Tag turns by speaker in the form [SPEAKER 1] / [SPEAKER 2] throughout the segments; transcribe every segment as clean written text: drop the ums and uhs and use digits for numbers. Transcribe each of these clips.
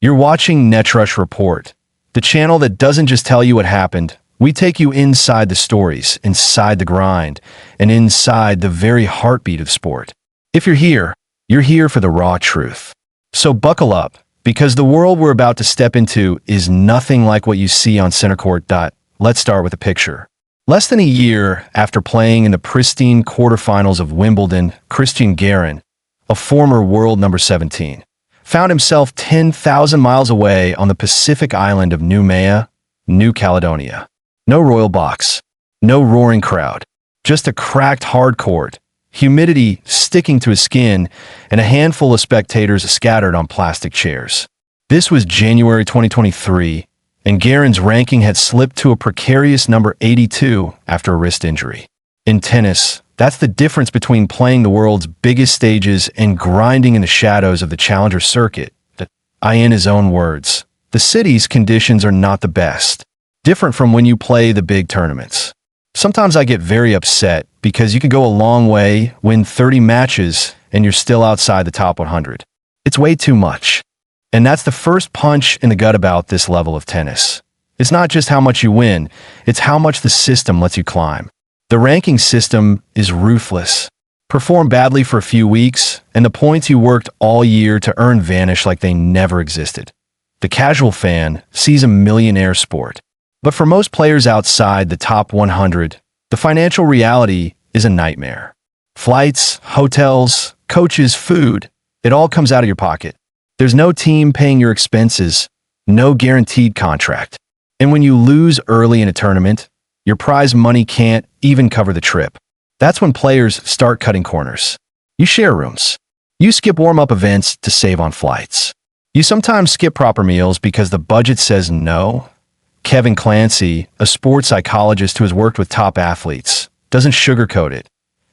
[SPEAKER 1] You're watching Netrush Report, the channel that doesn't just tell you what happened. We take you inside the stories, inside the grind, and inside the very heartbeat of sport. If you're here for the raw truth. So buckle up, because the world we're about to step into is nothing like what you see on center court. Let's start with a picture. Less than a year after playing in the pristine quarterfinals of Wimbledon, Cristian Garin, a former world number 17, found himself 10,000 miles away on the Pacific island of Noumea, New Caledonia. No royal box, no roaring crowd, just a cracked hard court, humidity sticking to his skin, and a handful of spectators scattered on plastic chairs. This was January 2023, and Garin's ranking had slipped to a precarious number 82 after a wrist injury. In tennis, that's the difference between playing the world's biggest stages and grinding in the shadows of the Challenger circuit. In his own words, the city's conditions are not the best, different from when you play the big tournaments. Sometimes I get very upset because you can go a long way, win 30 matches, and you're still outside the top 100. It's way too much. And that's the first punch in the gut about this level of tennis. It's not just how much you win, it's how much the system lets you climb. The ranking system is ruthless. Perform badly for a few weeks, and the points you worked all year to earn vanish like they never existed. The casual fan sees a millionaire sport. But for most players outside the top 100, the financial reality is a nightmare. Flights, hotels, coaches, food, it all comes out of your pocket. There's no team paying your expenses, no guaranteed contract. And when you lose early in a tournament, your prize money can't even cover the trip. That's when players start cutting corners. You share rooms. You skip warm-up events to save on flights. You sometimes skip proper meals because the budget says no. Kevin Clancy, a sports psychologist who has worked with top athletes, doesn't sugarcoat it.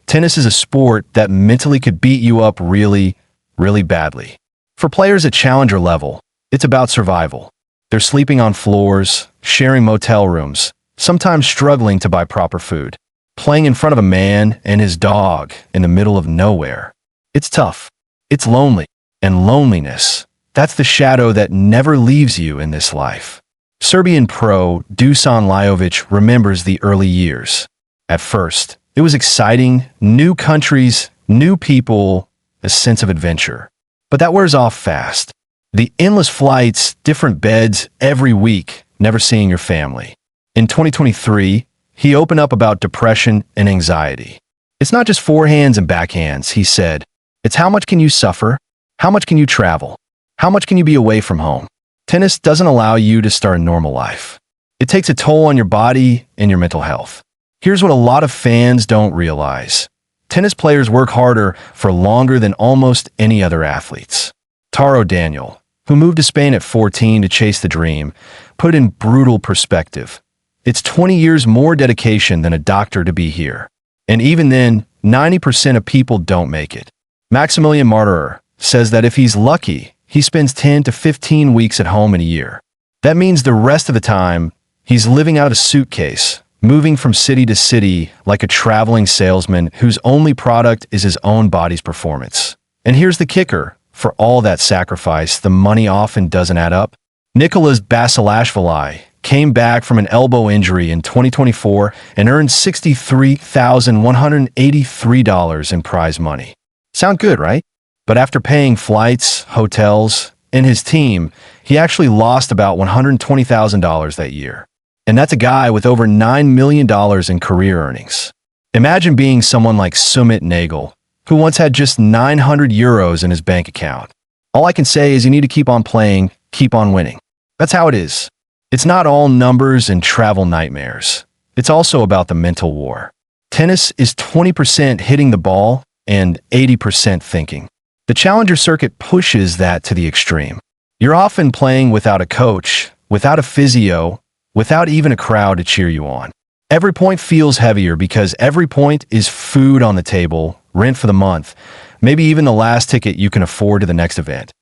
[SPEAKER 1] Tennis is a sport that mentally could beat you up really, really badly. For players at challenger level, it's about survival. They're sleeping on floors, sharing motel rooms, sometimes struggling to buy proper food, playing in front of a man and his dog in the middle of nowhere. It's tough. It's lonely. And loneliness, that's the shadow that never leaves you in this life. Serbian pro Dusan Lajovic remembers the early years. At first, it was exciting, new countries, new people, a sense of adventure. But that wears off fast. The endless flights, different beds every week, never seeing your family. In 2023, he opened up about depression and anxiety. It's not just forehands and backhands, he said. It's how much can you suffer? How much can you travel? How much can you be away from home? Tennis doesn't allow you to start a normal life. It takes a toll on your body and your mental health. Here's what a lot of fans don't realize. Tennis players work harder for longer than almost any other athletes. Taro Daniel, who moved to Spain at 14 to chase the dream, put it in brutal perspective. It's 20 years more dedication than a doctor to be here. And even then, 90% of people don't make it. Maximilian Martyrer says that if he's lucky, he spends 10 to 15 weeks at home in a year. That means the rest of the time, he's living out of a suitcase, moving from city to city like a traveling salesman whose only product is his own body's performance. And here's the kicker. For all that sacrifice, the money often doesn't add up. Nicholas Basilashvili came back from an elbow injury in 2024 and earned $63,183 in prize money. Sound good, right? But after paying flights, hotels, and his team, he actually lost about $120,000 that year. And that's a guy with over $9 million in career earnings. Imagine being someone like Sumit Nagal, who once had just 900 euros in his bank account. All I can say is you need to keep on playing, keep on winning. That's how it is. It's not all numbers and travel nightmares. It's also about the mental war. Tennis is 20% hitting the ball and 80% thinking. The challenger circuit pushes that to the extreme. You're often playing without a coach, without a physio, without even a crowd to cheer you on. Every point feels heavier because every point is food on the table, rent for the month, maybe even the last ticket you can afford to the next event.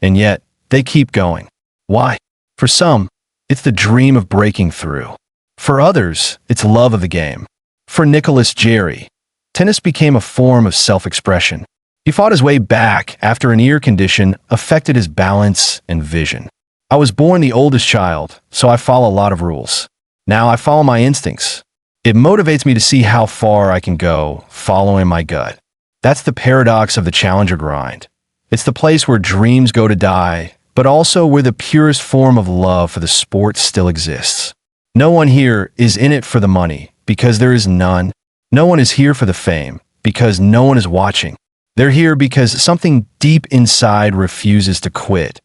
[SPEAKER 1] And yet, they keep going. Why? For some, it's the dream of breaking through. For others, it's love of the game. For Nicholas Jerry, tennis became a form of self-expression. He fought his way back after an ear condition affected his balance and vision. I was born the oldest child, so I follow a lot of rules. Now I follow my instincts. It motivates me to see how far I can go, following my gut. That's the paradox of the Challenger grind. It's the place where dreams go to die, but also where the purest form of love for the sport still exists. No one here is in it for the money, because there is none. No one is here for the fame, because no one is watching. They're here because something deep inside refuses to quit.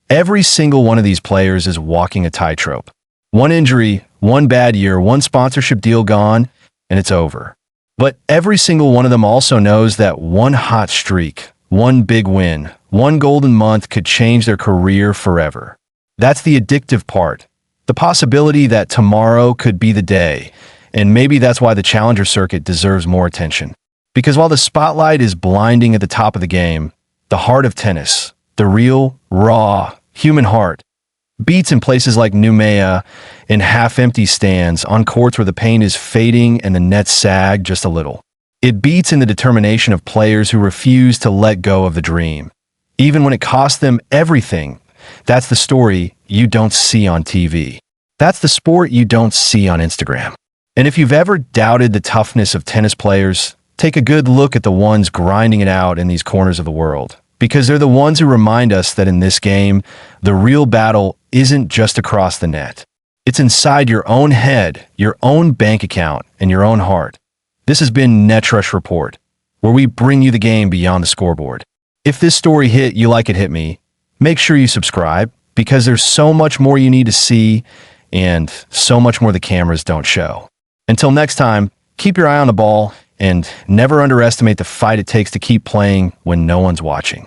[SPEAKER 1] Every single one of these players is walking a tightrope. One injury, one bad year, one sponsorship deal gone, and it's over. But every single one of them also knows that one hot streak, one big win, one golden month could change their career forever. That's the addictive part. The possibility that tomorrow could be the day. And maybe that's why the Challenger circuit deserves more attention. Because while the spotlight is blinding at the top of the game, the heart of tennis, the real, raw, human heart, beats in places like Noumea, in half-empty stands, on courts where the paint is fading and the nets sag just a little. It beats in the determination of players who refuse to let go of the dream, even when it costs them everything. That's the story you don't see on TV. That's the sport you don't see on Instagram. And if you've ever doubted the toughness of tennis players, take a good look at the ones grinding it out in these corners of the world, because they're the ones who remind us that in this game, the real battle isn't just across the net. It's inside your own head, your own bank account, and your own heart. This has been Netrush Report, where we bring you the game beyond the scoreboard. If this story hit you like it hit me, make sure you subscribe, because there's so much more you need to see and so much more the cameras don't show. Until next time, keep your eye on the ball and never underestimate the fight it takes to keep playing when no one's watching.